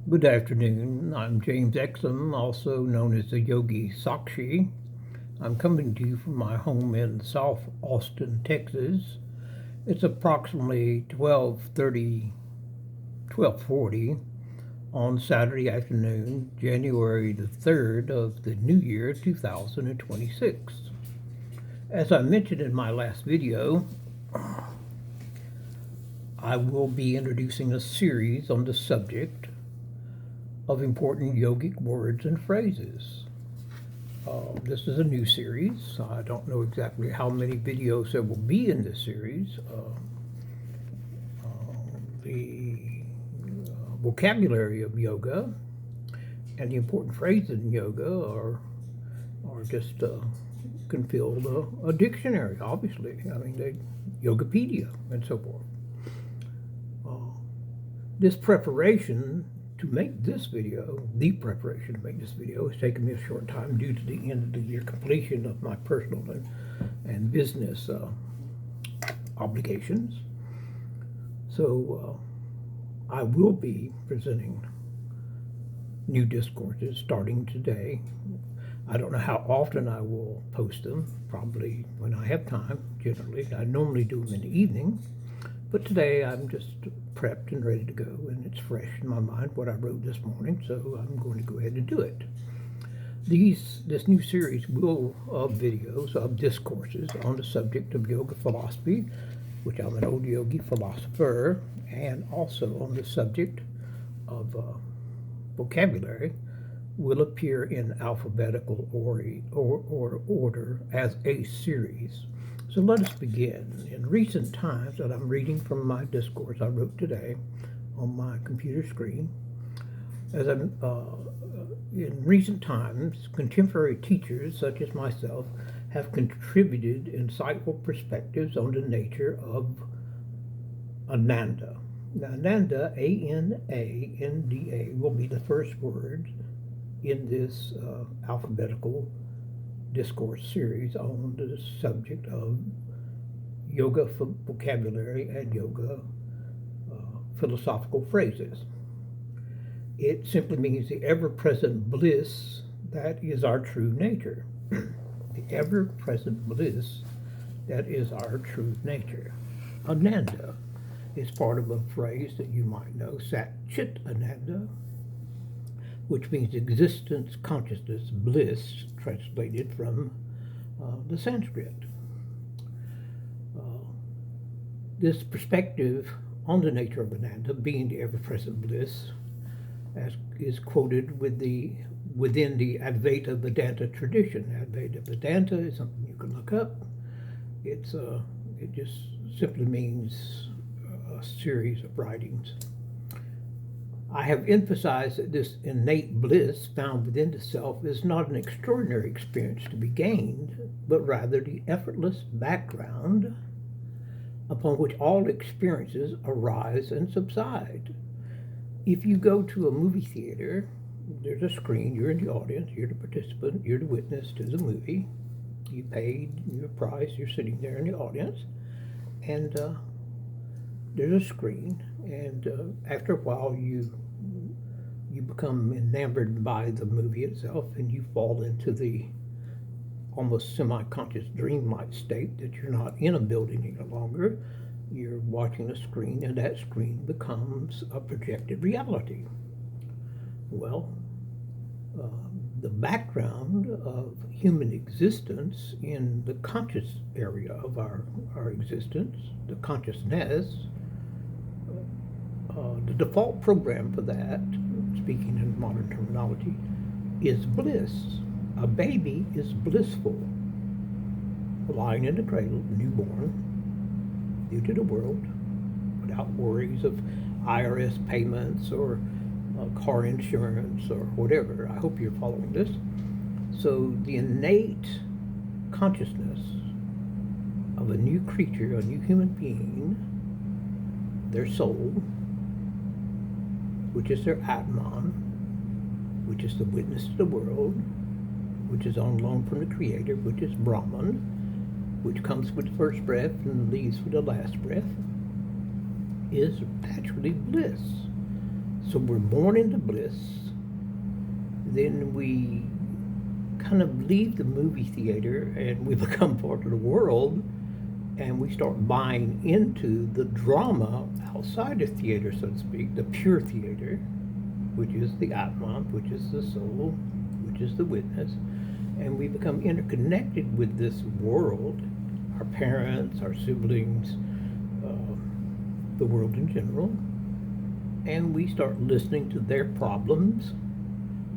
Good afternoon. I'm James Exum, also known as the Yogi Sakshi. I'm coming to you from my home in South Austin, Texas. It's approximately 12:40 on Saturday afternoon, January the 3rd of the new year 2026. As I mentioned in my last video, I will be introducing a series on the subject of important yogic words and phrases. This is a new series. I don't know exactly how many videos there will be in this series. The vocabulary of yoga and the important phrases in yoga are just can fill a dictionary, obviously. I mean, Yogapedia and so forth. This preparation to make this video, the preparation to make this video, has taken me a short time due to the end of the year completion of my personal and business obligations. So I will be presenting new discourses starting today. I don't know how often I will post them, probably when I have time, generally. I normally do them in the evening, but today I'm just prepped and ready to go, and it's fresh in my mind what I wrote this morning, so I'm going to go ahead and do it. This new series of videos, of discourses on the subject of yoga philosophy, which I'm an old yogi philosopher, and also on the subject of vocabulary, will appear in alphabetical order as a series. So let us begin. In recent times, and I'm reading from my discourse I wrote today on my computer screen, in recent times, contemporary teachers such as myself have contributed insightful perspectives on the nature of Ananda. Now, Ananda, A-N-A-N-D-A, will be the first word in this alphabetical discourse series on the subject of yoga vocabulary and yoga philosophical phrases. It simply means the ever-present bliss that is our true nature. The ever-present bliss that is our true nature. Ananda is part of a phrase that you might know, Sat Chit Ananda, which means existence, consciousness, bliss, translated from the Sanskrit. This perspective on the nature of Ananda, being the ever-present bliss, as is quoted within the Advaita Vedanta tradition. Advaita Vedanta is something you can look up. It just simply means a series of writings. I have emphasized that this innate bliss found within the self is not an extraordinary experience to be gained, but rather the effortless background upon which all experiences arise and subside. If you go to a movie theater, there's a screen, you're in the audience, you're the participant, you're the witness to the movie, you paid your price, you're sitting there in the audience, and there's a screen, and after a while you become enamored by the movie itself, and you fall into the almost semi-conscious dreamlike state that you're not in a building any longer. You're watching a screen, and that screen becomes a projected reality. Well, the background of human existence in the conscious area of our existence, the consciousness, the default program for that, speaking in modern terminology, is bliss. A baby is blissful, lying in the cradle, newborn, new to the world, without worries of IRS payments or car insurance or whatever. I hope you're following this. So the innate consciousness of a new creature, a new human being, their soul, which is their Atman, which is the witness to the world, which is on loan from the Creator, which is Brahman, which comes with the first breath and leaves with the last breath, is actually bliss. So we're born into bliss, then we kind of leave the movie theater and we become part of the world, and we start buying into the drama outside the theater, so to speak, the pure theater, which is the Atman, which is the soul, which is the witness, and we become interconnected with this world, our parents, our siblings, the world in general, and we start listening to their problems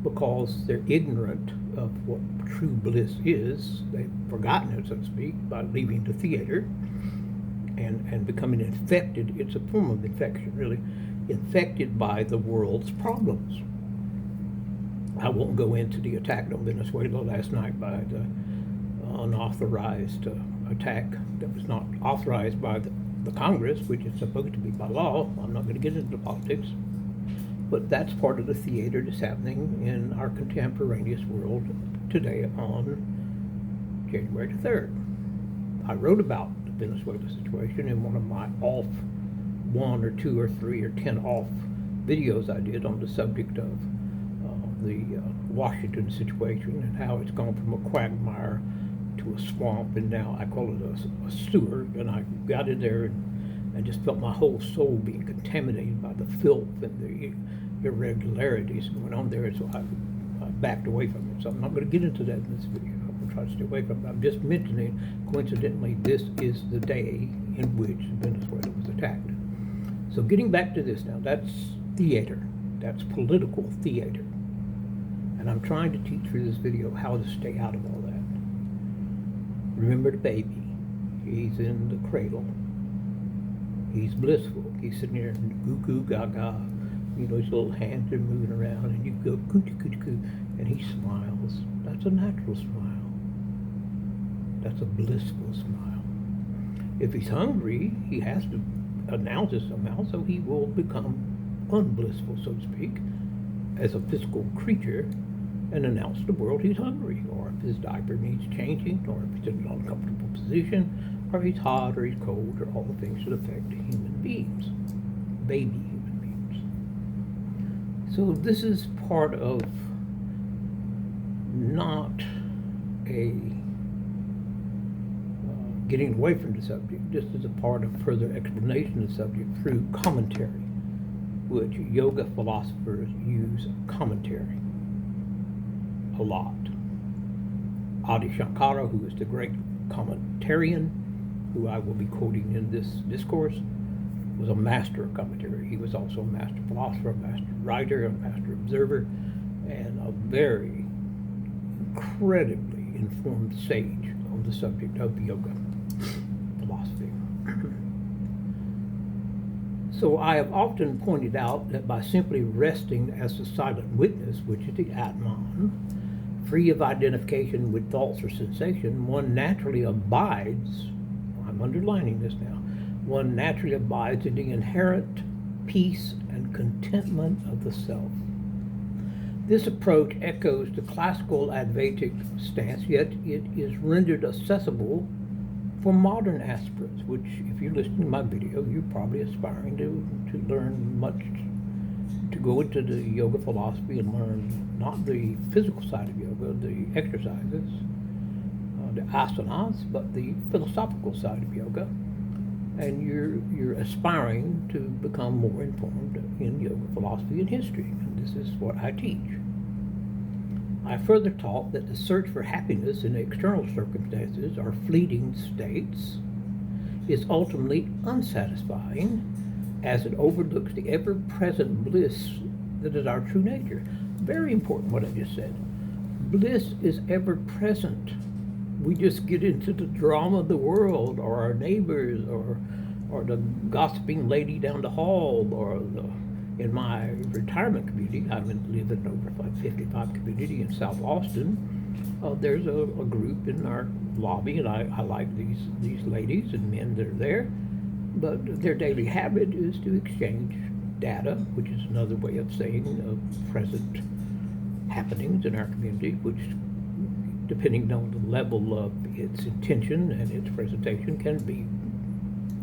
because they're ignorant of what true bliss is. They've forgotten it, so to speak, by leaving the theater and becoming infected. It's a form of infection, really, infected by the world's problems. I won't go into the attack on Venezuela last night by the unauthorized attack that was not authorized by the Congress, which is supposed to be by law. I'm not going to get into politics, but that's part of the theater that's happening in our contemporaneous world today on January the 3rd. I wrote about the Venezuela situation in one of my off 1 or 2 or 3 or 10 off videos I did on the subject of the Washington situation and how it's gone from a quagmire to a swamp, and now I call it a sewer. And I got in there and just felt my whole soul being contaminated by the filth and the irregularities going on there. So I backed away from it. So I'm not going to get into that in this video. I'm going to try to stay away from it. I'm just mentioning, coincidentally, this is the day in which Venezuela was attacked. So getting back to this now, that's theater. That's political theater. And I'm trying to teach through this video how to stay out of all that. Remember the baby. He's in the cradle. He's blissful. He's sitting there goo goo gaga. You know, his little hands are moving around, and you go coochie coochie coo, and he smiles. That's a natural smile. That's a blissful smile. If he's hungry, he has to announce it somehow, so he will become unblissful, so to speak, as a physical creature, and announce to the world he's hungry, or if his diaper needs changing, or if he's in an uncomfortable position, or if he's hot or he's cold, or all the things that affect human beings, baby human beings. So this is part of not a getting away from the subject. This is a part of further explanation of the subject through commentary, which yoga philosophers use commentary a lot. Adi Shankara, who is the great commentarian, who I will be quoting in this discourse, was a master of commentary. He was also a master philosopher, a master writer, a master observer, and a very incredibly informed sage on the subject of yoga philosophy. So I have often pointed out that by simply resting as the silent witness, which is the Atman, free of identification with thoughts or sensation, one naturally abides, I'm underlining this now, one naturally abides in the inherent peace and contentment of the self. This approach echoes the classical Advaitic stance, yet it is rendered accessible for modern aspirants, which, if you're listening to my video, you're probably aspiring to learn much, to go into the yoga philosophy and learn not the physical side of yoga, the exercises, the asanas, but the philosophical side of yoga. And you're aspiring to become more informed in yoga philosophy and history, and this is what I teach. I further taught that the search for happiness in external circumstances or fleeting states is ultimately unsatisfying, as it overlooks the ever-present bliss that is our true nature. Very important what I just said. Bliss is ever-present. We just get into the drama of the world, or our neighbors, or the gossiping lady down the hall, or in my retirement community, I live in an over 55 community in South Austin. There's a group in our lobby, and I like these ladies and men that are there. But their daily habit is to exchange data, which is another way of saying present happenings in our community, which, depending on the level of its intention and its presentation, can be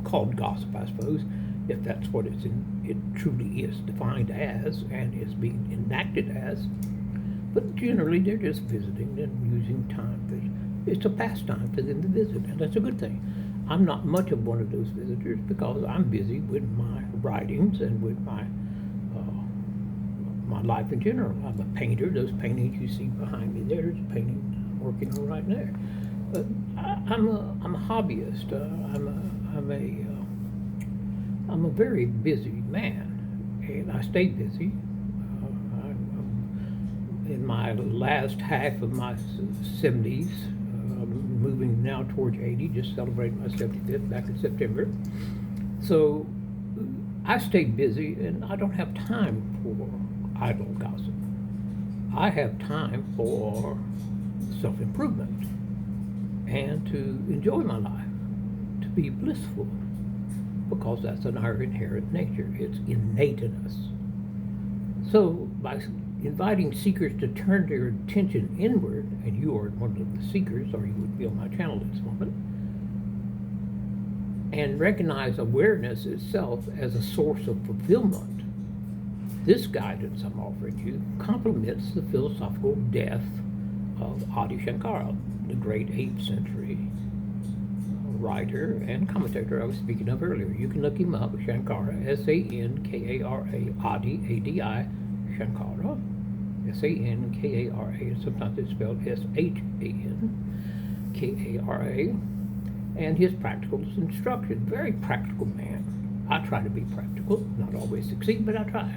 called gossip, I suppose. if that's what it truly is defined as and is being enacted as. But generally, they're just visiting and using time. It's a pastime for them to visit, and that's a good thing. I'm not much of one of those visitors because I'm busy with my writings and with my life in general. I'm a painter. Those paintings you see behind me there's a painting I'm working on right there. But I'm a hobbyist. I'm a very busy man, and I stay busy. I'm in my last half of my 70s, moving now towards 80, just celebrating my 75th back in September. So I stay busy, and I don't have time for idle gossip. I have time for self-improvement and to enjoy my life, to be blissful, because that's in our inherent nature. It's innate in us. So by inviting seekers to turn their attention inward, and you are one of the seekers, or you would be on my channel at this moment, and recognize awareness itself as a source of fulfillment, this guidance I'm offering you complements the philosophical depth of Adi Shankara, the great 8th century writer and commentator I was speaking of earlier. You can look him up, Shankara, S-A-N-K-A-R-A, Adi, A-D-I, Shankara, S-A-N-K-A-R-A, sometimes it's spelled S-H-A-N-K-A-R-A, and his practical instruction. Very practical man. I try to be practical, not always succeed, but I try.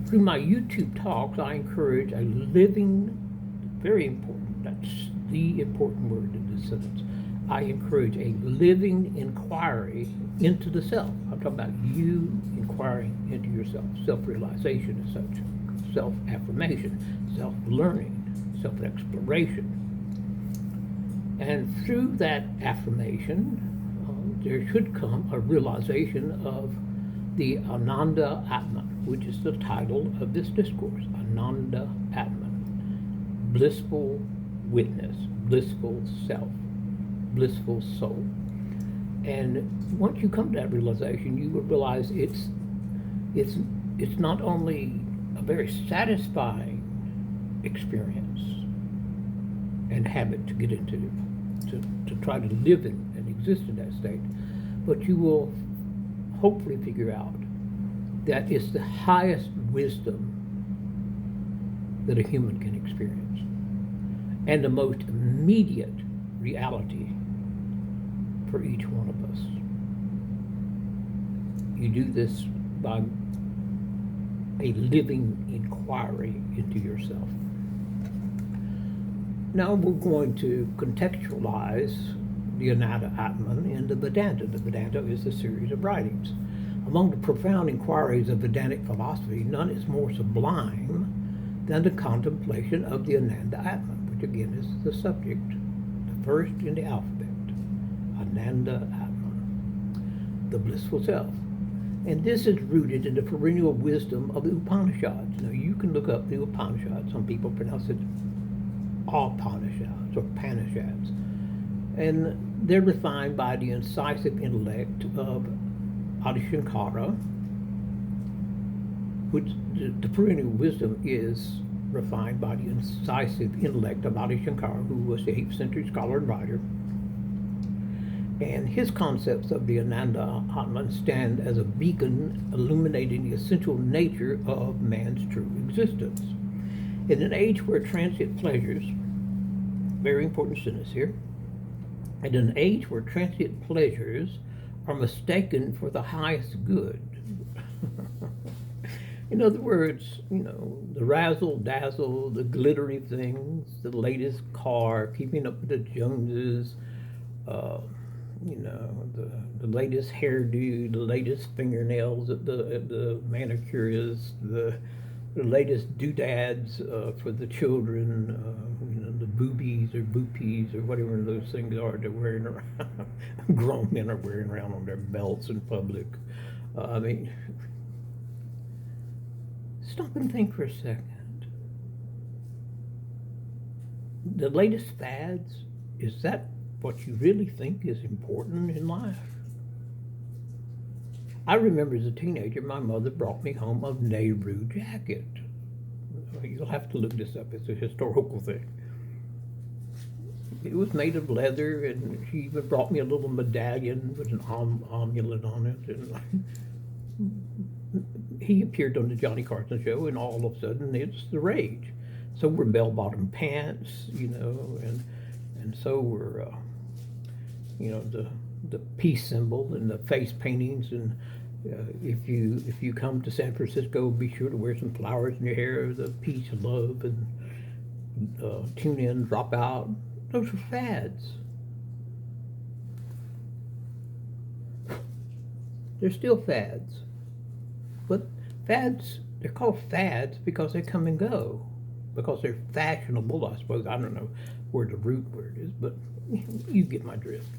Through my YouTube talks, I encourage a living, very important, that's the important word in this sentence, I encourage a living inquiry into the self. I'm talking about you inquiring into yourself, self-realization as such, self-affirmation, self-learning, self-exploration. And through that affirmation, there should come a realization of the Ananda Atman, which is the title of this discourse, Ananda Atman, blissful witness, blissful self, blissful soul. And once you come to that realization, you will realize it's not only a very satisfying experience and habit to get into, to try to live in and exist in that state, but you will hopefully figure out that it's the highest wisdom that a human can experience and the most immediate reality for each one of us. You do this by a living inquiry into yourself. Now we're going to contextualize the Ananda Atman in the Vedanta. The Vedanta is a series of writings. Among the profound inquiries of Vedantic philosophy, none is more sublime than the contemplation of the Ananda Atman, which again is the subject, the first in the alphabet, Ananda Atman, the blissful self. And this is rooted in the perennial wisdom of the Upanishads. Now you can look up the Upanishads. Some people pronounce it Upanishads or Panishads. And they're refined by the incisive intellect of Adi Shankara, which the perennial wisdom is refined by the incisive intellect of Adi Shankara, who was the 8th century scholar and writer. And his concepts of the Ananda Atman stand as a beacon illuminating the essential nature of man's true existence. In an age where transient pleasures, very important sentence here, in an age where transient pleasures are mistaken for the highest good. In other words, the razzle-dazzle, the glittery things, the latest car, keeping up with the Joneses, the latest hairdo, the latest fingernails at the manicurist, the latest doodads for the children, the boobies or boopies or whatever those things are they're wearing around. Grown men are wearing around on their belts in public. Stop and think for a second. The latest fads, is that what you really think is important in life? I remember as a teenager, my mother brought me home a Nehru jacket. You'll have to look this up. It's a historical thing. It was made of leather, and she even brought me a little medallion with an amulet on it. And he appeared on the Johnny Carson show, and all of a sudden, it's the rage. So were bell-bottom pants, and so were, the peace symbol and the face paintings. And if you come to San Francisco, be sure to wear some flowers in your hair, the peace, love, and tune in, drop out. Those are fads. They're still fads. But fads, they're called fads because they come and go. Because they're fashionable, I suppose. I don't know where the root word is, but you get my drift.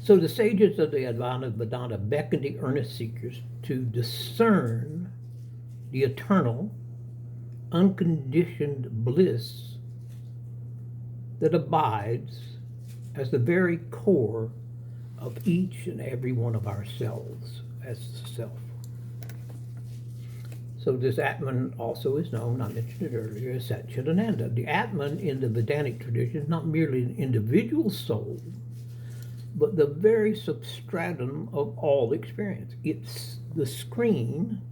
So the sages of the Advaita Vedanta beckon the earnest seekers to discern the eternal, unconditioned bliss that abides as the very core of each and every one of ourselves as the self. So this Atman also is known, I mentioned it earlier, as Ananda. The Atman in the Vedantic tradition is not merely an individual soul, but the very substratum of all experience. It's the screen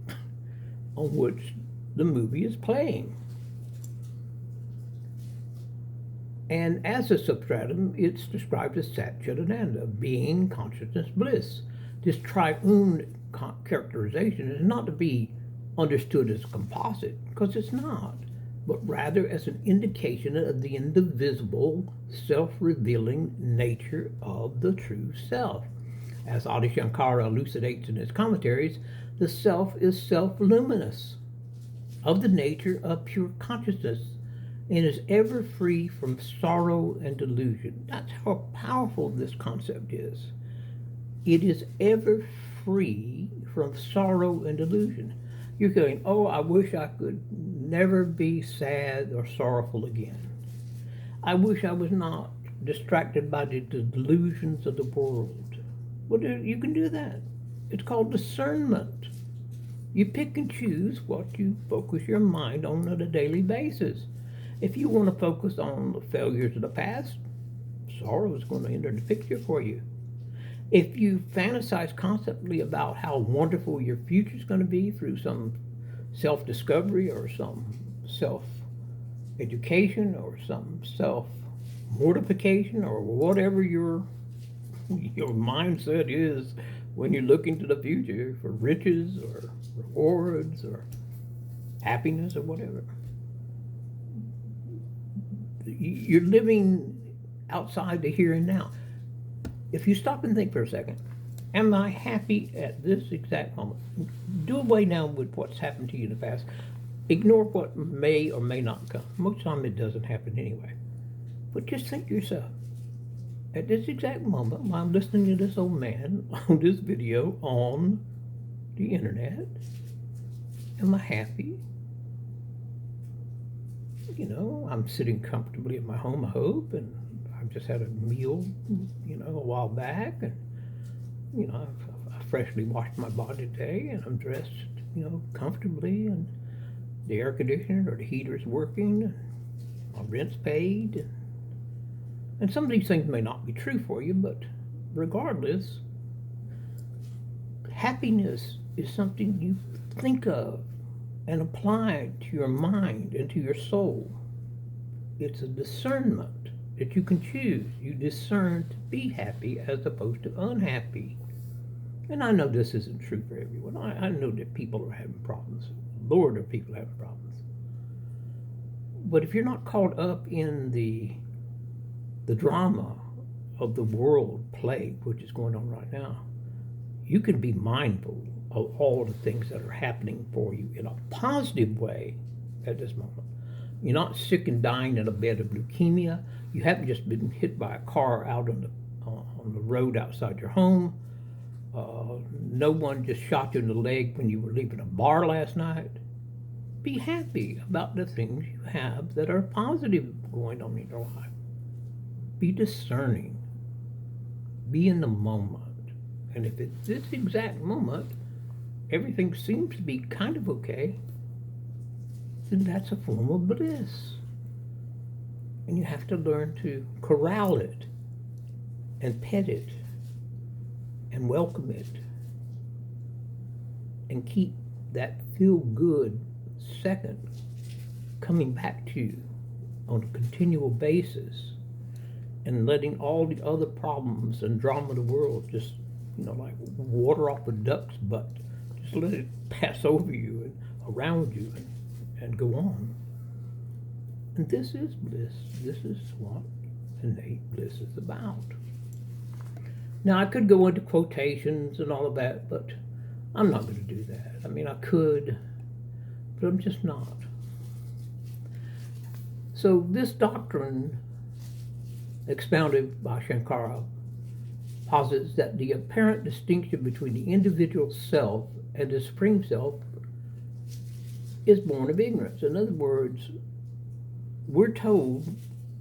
on which the movie is playing. And as a substratum, it's described as Satchidananda, being, consciousness, bliss. This triune characterization is not to be understood as composite, because it's not, but rather as an indication of the indivisible, self-revealing nature of the true self. As Adi Shankara elucidates in his commentaries, the self is self-luminous, of the nature of pure consciousness, and is ever free from sorrow and delusion. That's how powerful this concept is. It is ever free from sorrow and delusion. You're going, oh, I wish I could never be sad or sorrowful again. I wish I was not distracted by the delusions of the world. Well, you can do that. It's called discernment. You pick and choose what you focus your mind on a daily basis. If you want to focus on the failures of the past, sorrow is going to enter the picture for you. If you fantasize constantly about how wonderful your future is going to be through some self-discovery or some self-education or some self-mortification or whatever your mindset is when you look into the future for riches or rewards or happiness or whatever, you're living outside the here and now. If you stop and think for a second, am I happy at this exact moment? Do away now with what's happened to you in the past. Ignore what may or may not come. Most of the time it doesn't happen anyway. But just think to yourself, at this exact moment while I'm listening to this old man on this video on the internet, am I happy? I'm sitting comfortably in my home, I hope, and I've just had a meal, a while back, and, I freshly washed my body today, and I'm dressed, comfortably, and the air conditioner or the heater is working, and my rent's paid, and some of these things may not be true for you, but regardless, happiness is something you think of and apply to your mind and to your soul. It's a discernment that you can choose. You discern to be happy as opposed to unhappy. And I know this isn't true for everyone. I know that people are having problems. Lord, are people having problems. But if you're not caught up in the drama of the world play, which is going on right now, you can be mindful of all the things that are happening for you in a positive way at this moment. You're not sick and dying in a bed of leukemia. You haven't just been hit by a car out on the road outside your home. No one just shot you in the leg when you were leaving a bar last night. Be happy about the things you have that are positive going on in your life. Be discerning. Be in the moment. And if at this exact moment everything seems to be kind of okay, then that's a form of bliss. And you have to learn to corral it and pet it and welcome it and keep that feel-good second coming back to you on a continual basis, and letting all the other problems and drama of the world just, like water off a duck's butt, just let it pass over you and around you and go on. And this is bliss. This is what innate bliss is about. Now, I could go into quotations and all of that, but I'm not going to do that. I mean, I could, but I'm just not. So this doctrine, expounded by Shankara, posits that the apparent distinction between the individual self and the supreme self is born of ignorance. In other words, we're told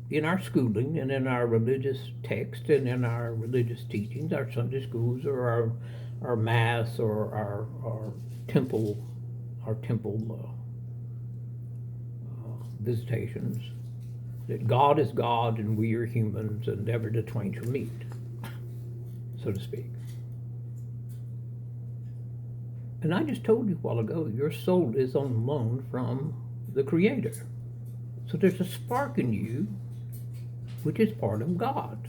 in our schooling and in our religious text and in our religious teachings, our Sunday schools or our mass or our temple visitations, that God is God and we are humans and never the twain shall meet, so to speak. And I just told you a while ago, your soul is on loan from the Creator. So there's a spark in you which is part of God.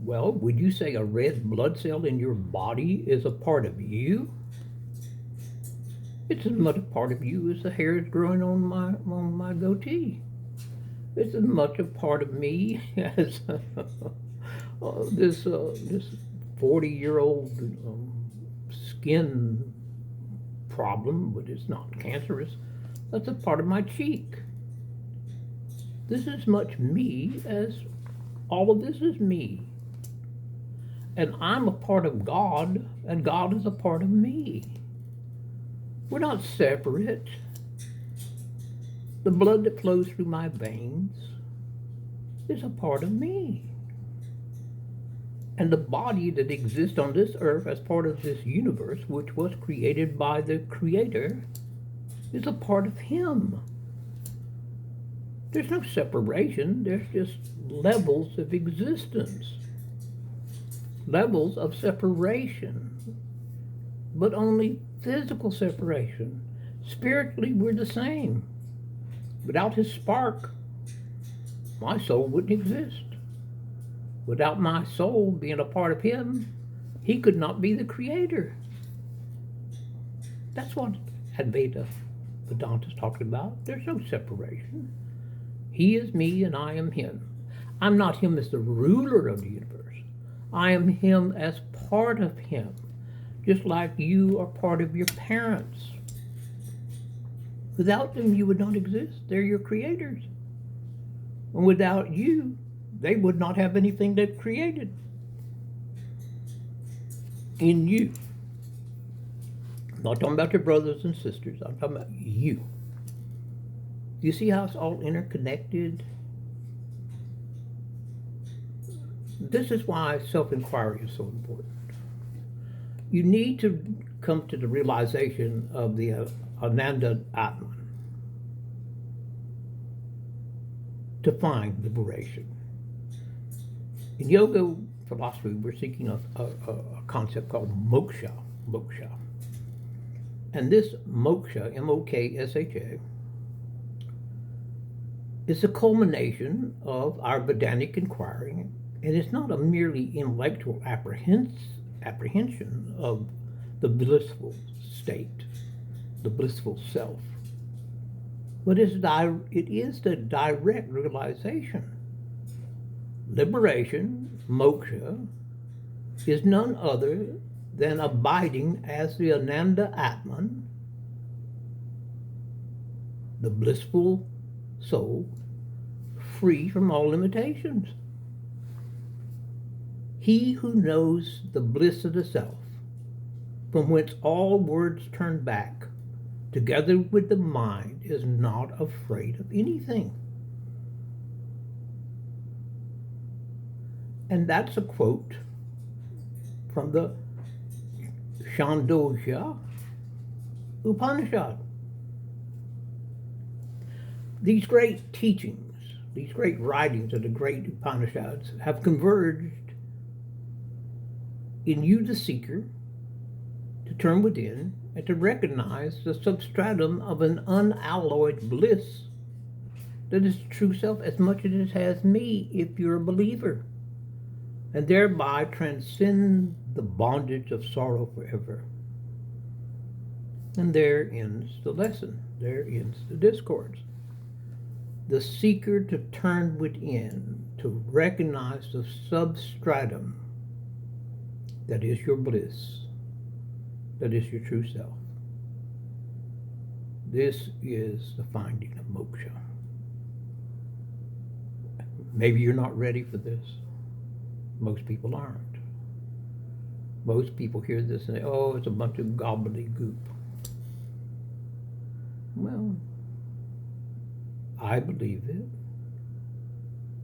Well, would you say a red blood cell in your body is a part of you? It's as much a part of you as the hairs growing on my goatee. It's as much a part of me as this 40-year-old skin problem, but it's not cancerous. That's a part of my cheek. This is as much me as all of this is me. And I'm a part of God, and God is a part of me. We're not separate. The blood that flows through my veins is a part of me. And the body that exists on this earth as part of this universe, which was created by the Creator, is a part of Him. There's no separation. There's just levels of existence. Levels of separation. But only physical separation. Spiritually, we're the same. Without His spark, my soul wouldn't exist. Without my soul being a part of Him, He could not be the Creator. That's what Advaita Vedanta is talking about. There's no separation. He is me and I am Him. I'm not Him as the ruler of the universe. I am Him as part of Him. Just like you are part of your parents. Without them, you would not exist. They're your creators. And without you, they would not have anything they've created in you. I'm not talking about your brothers and sisters. I'm talking about you. Do you see how it's all interconnected? This is why self-inquiry is so important. You need to come to the realization of the Ananda Atman to find liberation. In yoga philosophy, we're seeking a concept called moksha. And this moksha, M-O-K-S-H-A, is a culmination of our Vedantic inquiry, and it's not a merely intellectual apprehension of the blissful state, the blissful self, but it is the direct realization. Liberation, moksha, is none other than abiding as the Ananda Atman, the blissful soul, free from all limitations. He who knows the bliss of the self, from whence all words turn back, together with the mind, is not afraid of anything. And that's a quote from the Chandogya Upanishad. These great teachings, these great writings of the great Upanishads have converged in you, the seeker, to turn within and to recognize the substratum of an unalloyed bliss that is true self as much as it has me if you're a believer, and thereby transcend the bondage of sorrow forever. And there ends the lesson. There ends the discourse. The seeker to turn within, to recognize the substratum that is your bliss, that is your true self. This is the finding of moksha. Maybe you're not ready for this. Most people aren't. Most people hear this and say, oh, it's a bunch of gobbledygook. Well, I believe it.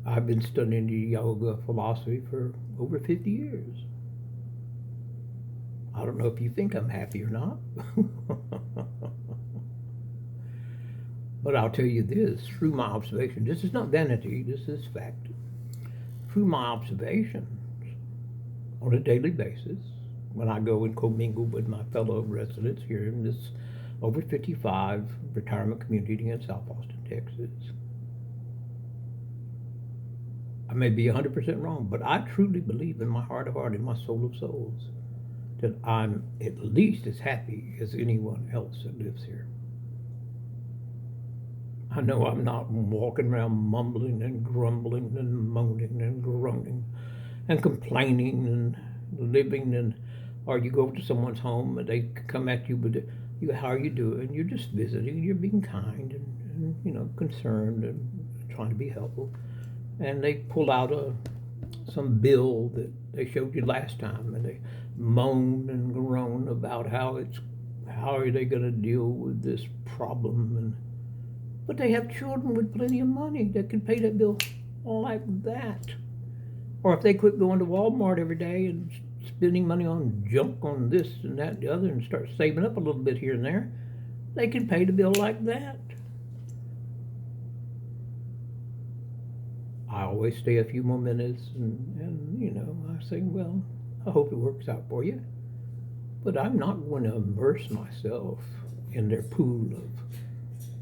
I've been studying yoga philosophy for over 50 years. I don't know if you think I'm happy or not. But I'll tell you this, through my observation, this is not vanity, this is fact. Through my observations on a daily basis, when I go and commingle with my fellow residents here in this over 55 retirement community in South Austin, Texas, I may be 100% wrong, but I truly believe in my heart of heart, in my soul of souls, that I'm at least as happy as anyone else that lives here. I know I'm not walking around mumbling and grumbling and moaning and groaning and complaining and living and, or you go to someone's home and they come at you with, how are you doing? You're just visiting, you're being kind and concerned and trying to be helpful. And they pull out some bill that they showed you last time and they moan and groan about how are they going to deal with this problem, but they have children with plenty of money that can pay that bill like that. Or if they quit going to Walmart every day and spending money on junk on this and that and the other and start saving up a little bit here and there, they can pay the bill like that. I always stay a few more minutes and I say, well, I hope it works out for you. But I'm not going to immerse myself in their pool of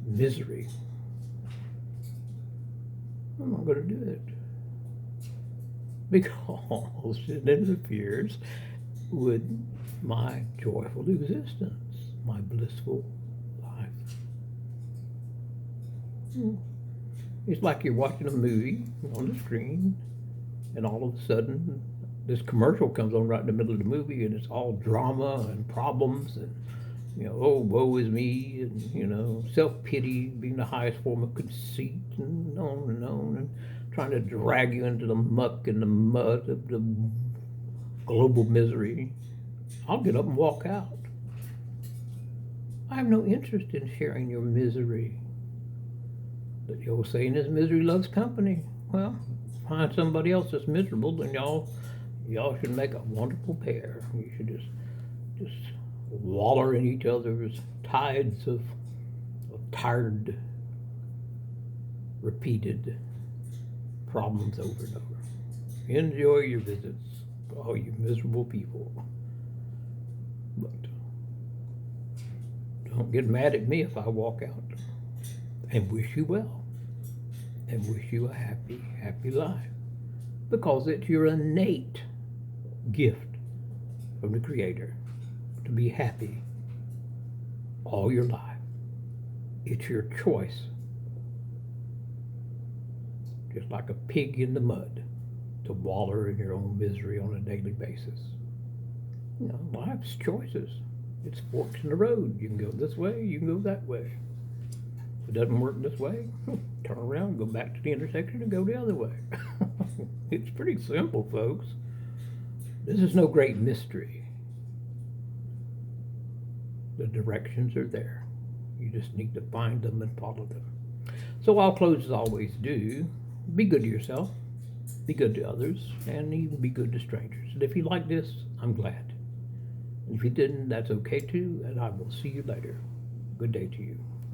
misery. I'm not going to do it. Because it interferes with my joyful existence, my blissful life. It's like you're watching a movie on the screen, and all of a sudden, this commercial comes on right in the middle of the movie, and it's all drama and problems, and oh, woe is me, and self-pity being the highest form of conceit, and on, and trying to drag you into the muck and the mud of the global misery. I'll get up and walk out. I have no interest in sharing your misery. But the old saying is, misery loves company. Well, find somebody else that's miserable, then y'all should make a wonderful pair. You should just waller in each other's tides of tired, repeated problems over and over. Enjoy your visits, all you miserable people. But don't get mad at me if I walk out. And wish you well, and wish you a happy, happy life, because it's your innate gift from the Creator to be happy all your life. It's your choice, just like a pig in the mud, to waller in your own misery on a daily basis. Life's choices. It's forks in the road. You can go this way, you can go that way. If it doesn't work this way, turn around, go back to the intersection and go the other way. It's pretty simple, folks. This is no great mystery. The directions are there. You just need to find them and follow them. So I'll close as I always do. Be good to yourself, be good to others, and even be good to strangers. And if you like this, I'm glad. And if you didn't, that's okay too, and I will see you later. Good day to you.